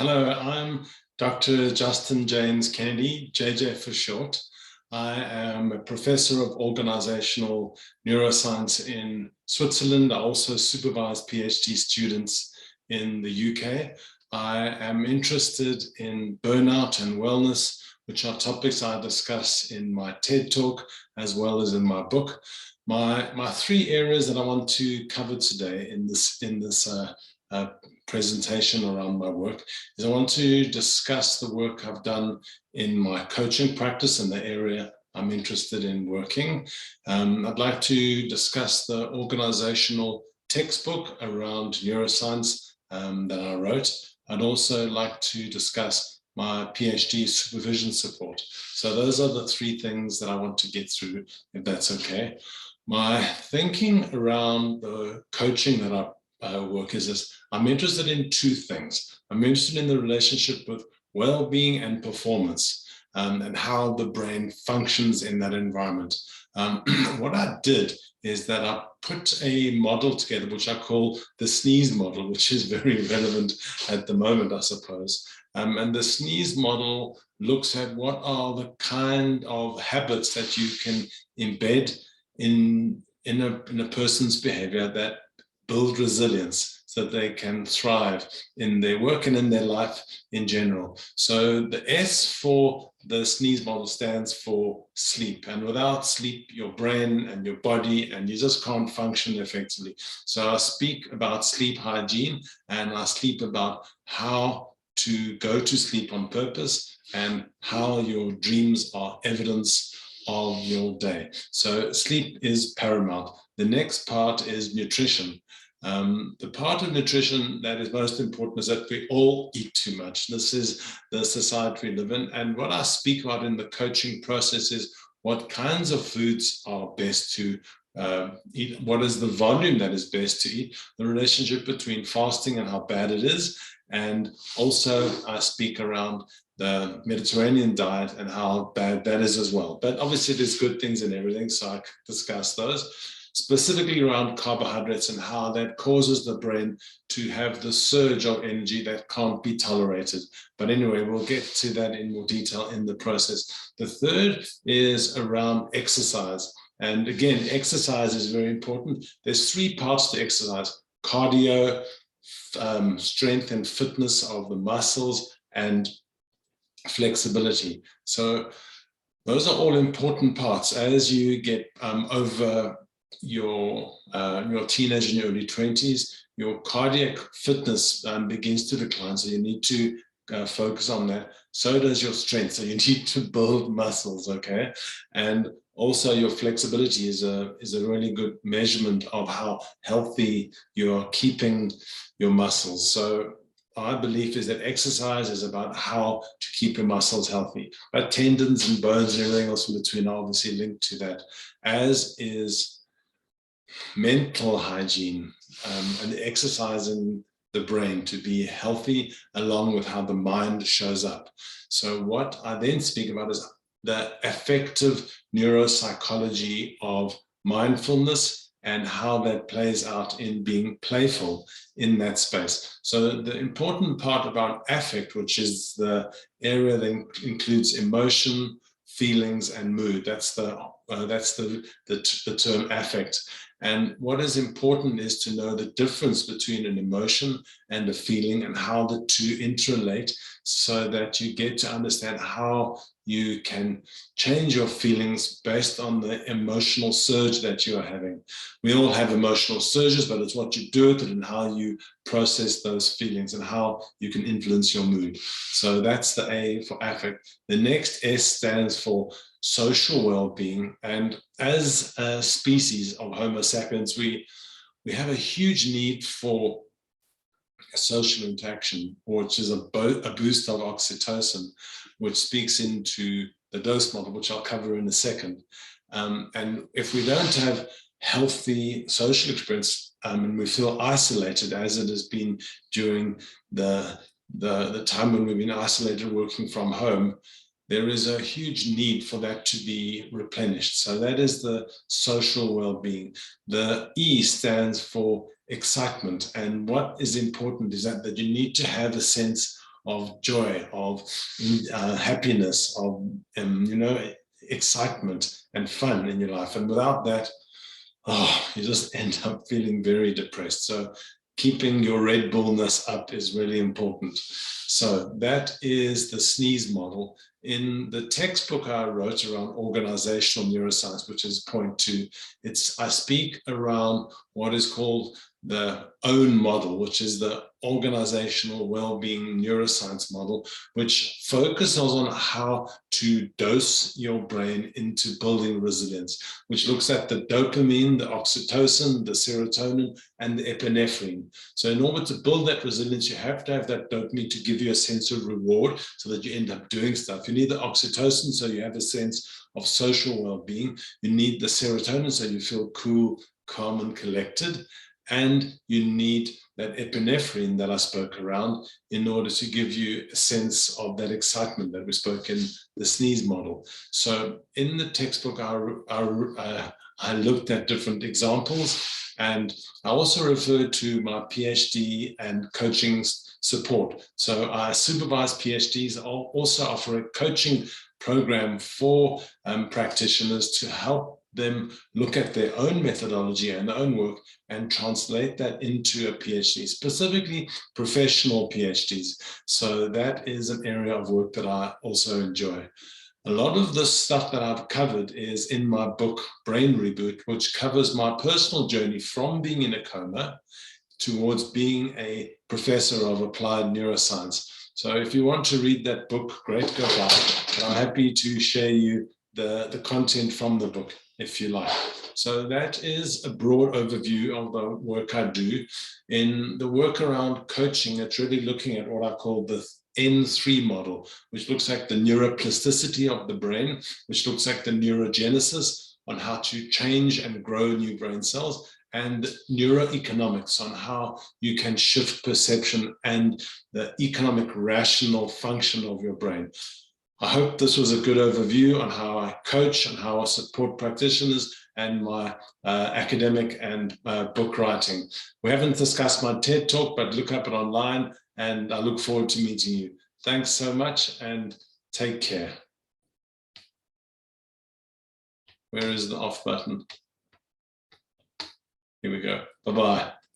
Hello, I'm Dr. Justin James Kennedy, JJ for short. I am a professor of organizational neuroscience in Switzerland. I also supervise PhD students in the UK. I am interested in burnout and wellness, which are topics I discuss in my TED Talk as well as in my book. My three areas that I want to cover today in this presentation around my work is I want to discuss the work I've done in my coaching practice in the area I'm interested in working. I'd like to discuss the organizational textbook around neuroscience that I wrote. I'd also like to discuss my PhD supervision support. So those are the three things that I want to get through, if that's okay. My thinking around the coaching that I work is this. I'm interested in two things. I'm interested in the relationship with well-being and performance, and how the brain functions in that environment. What I did is that I put a model together, which I call the sneeze model, which is very relevant at the moment, I suppose. And the sneeze model looks at what are the kind of habits that you can embed in a person's behavior that build resilience so that they can thrive in their work and in their life in general. So the S for the sneeze model stands for sleep. And without sleep, your brain and your body, and you just can't function effectively. So I speak about sleep hygiene, and I speak about how to go to sleep on purpose and how your dreams are evidence of your day. So sleep is paramount. The next part is nutrition. The part of nutrition that is most important is that we all eat too much. This is the society we live in. And what I speak about in the coaching process is what kinds of foods are best to eat, what is the volume that is best to eat, the relationship between fasting and how bad it is. And also I speak around the Mediterranean diet and how bad that is as well. But obviously there's good things in everything, so I discuss those, specifically around carbohydrates and how that causes the brain to have the surge of energy that can't be tolerated. But anyway, we'll get to that in more detail in the process. The third is around exercise. And again, exercise is very important. There's three parts to exercise: cardio, strength and fitness of the muscles, and flexibility. So those are all important parts. As you get over your teenage and your early 20s, your cardiac fitness begins to decline. So you need to focus on that. So does your strength. So you need to build muscles, okay? And also your flexibility is a really good measurement of how healthy you are keeping your muscles. So our belief is that exercise is about how to keep your muscles healthy. But tendons and bones and everything else in between are obviously linked to that, as is mental hygiene and exercising the brain to be healthy, along with how the mind shows up. So what I then speak about is the effective neuropsychology of mindfulness and how that plays out in being playful in that space. So the important part about affect, which is the area that includes emotion, feelings, and mood. That's the term affect. And what is important is to know the difference between an emotion and a feeling and how the two interrelate, so that you get to understand how you can change your feelings based on the emotional surge that you are having. We all have emotional surges, but it's what you do with it and how you process those feelings and how you can influence your mood. So that's the A for affect. The next S stands for social well-being. And as a species of Homo sapiens, we have a huge need for social interaction, which is a boost of oxytocin, which speaks into the dose model, which I'll cover in a second. And if we don't have healthy social experience and we feel isolated, as it has been during the time when we've been isolated working from home, there is a huge need for that to be replenished. So that is the social well-being. The E stands for excitement. And what is important is that you need to have a sense of joy, of happiness, of excitement and fun in your life. And without that, you just end up feeling very depressed. So keeping your Red Bullness up is really important. So that is the SNEEZE model. In the textbook I wrote around organizational neuroscience, which is point 2, I speak around what is called the OWN model, which is the organizational well-being neuroscience model, which focuses on how to dose your brain into building resilience, which looks at the dopamine, the oxytocin, the serotonin, and the epinephrine. So in order to build that resilience, you have to have that dopamine to give you a sense of reward so that you end up doing stuff. You need the oxytocin so you have a sense of social well-being. You need the serotonin so you feel cool, calm, and collected. And you need that epinephrine that I spoke around in order to give you a sense of that excitement that we spoke in the SNEEZE model. So in the textbook, I looked at different examples, and I also referred to my PhD and coaching support. So I supervise PhDs. I also offer a coaching program for practitioners to help them look at their own methodology and their own work and translate that into a PhD, specifically professional PhDs. So that is an area of work that I also enjoy. A lot of the stuff that I've covered is in my book, Brain Reboot, which covers my personal journey from being in a coma towards being a professor of applied neuroscience. So if you want to read that book, great, go buy it. But I'm happy to share you the content from the book if you like. So that is a broad overview of the work I do. In the work around coaching, it's really looking at what I call the N3 model, which looks at the neuroplasticity of the brain, which looks at the neurogenesis on how to change and grow new brain cells, and neuroeconomics on how you can shift perception and the economic rational function of your brain. I hope this was a good overview on how I coach and how I support practitioners and my academic and book writing. We haven't discussed my TED Talk, but look up it online, and I look forward to meeting you. Thanks so much and take care. Where is the off button? Here we go. Bye-bye.